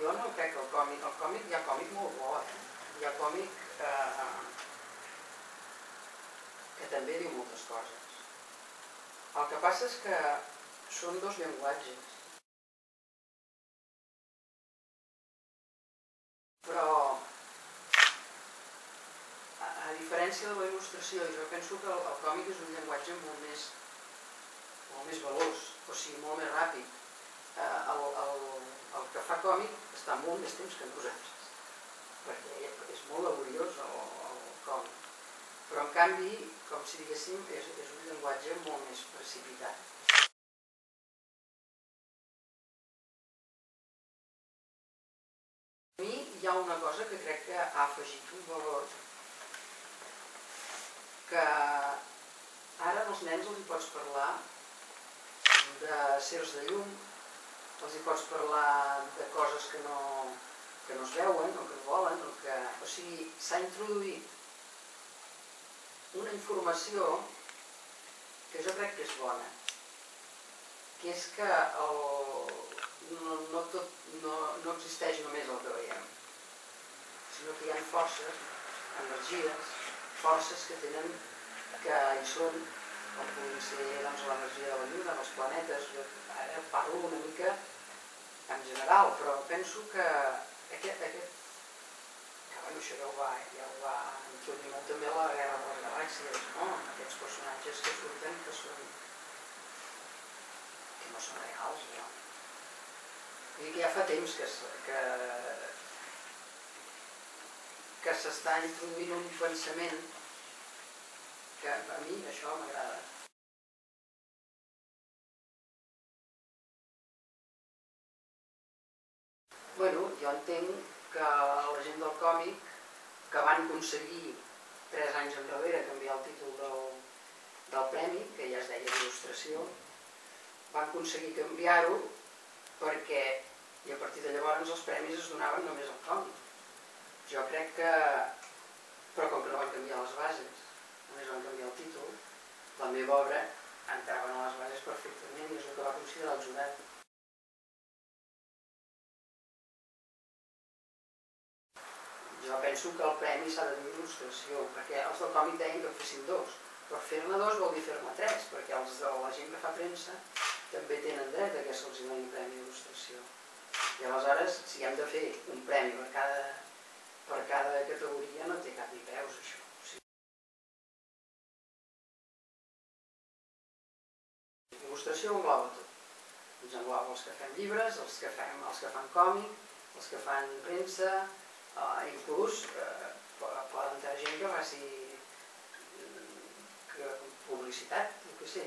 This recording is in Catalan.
jo no crec que el còmic, hi ha còmic molt bo, hi ha còmic que també diu moltes coses. El que passa és que són dos llenguatges. Però, a diferència de la il·lustració, jo penso que el còmic és un llenguatge molt més veloç, o sigui, molt més ràpid. El que fa còmic està molt més temps que nosaltres, perquè és molt laboriós el còmic. Però, en canvi, com si diguéssim, és un llenguatge molt més precipitat. A mi hi ha una cosa que crec que ha afegit un valor que ara als nens els hi pots parlar de sers de llum, els hi pots parlar de coses que no es veuen o que no volen, o sigui, s'ha introduït una informació que jo crec que és bona, que és que no existeix només el que veiem, sinó que hi ha forces, energies, forces que tenen, que hi són, com puguin ser l'energia de la Lluna, dels planetes. Jo ara parlo una mica en general, però penso que això ja ho va introduir molt també la Guerra de les Galàxies, aquests personatges que surten que no són reals. Vull dir que ja fa temps que s'està introduint un pensament que a mi això m'agrada. Bueno, jo entenc que la gent del còmic, que van aconseguir 3 anys enrere canviar el títol del premi, que ja es deia d'il·lustració, van aconseguir canviar-ho perquè, i a partir de llavors els premis es donaven només al còmic. Jo crec que, però com que no van canviar les bases, només van canviar el títol, la meva obra entrava a les bases perfectament i és el que va considerar el jurat. Jo penso que el premi s'ha de dir il·lustració, perquè els del còmic deien que en fessin 2, però fer-ne 2 vol dir fer-ne 3, perquè els de la gent que fa premsa també tenen dret a que se'ls doni premi d'il·lustració. I aleshores, si hem de fer un premi per cada categoria, no té cap ni peus, això. Il·lustració ho engloba tot. Ens engloba els que fem llibres, els que fan còmic, els que fan premsa, inclús poden tenir gent que faci publicitat, jo què sé.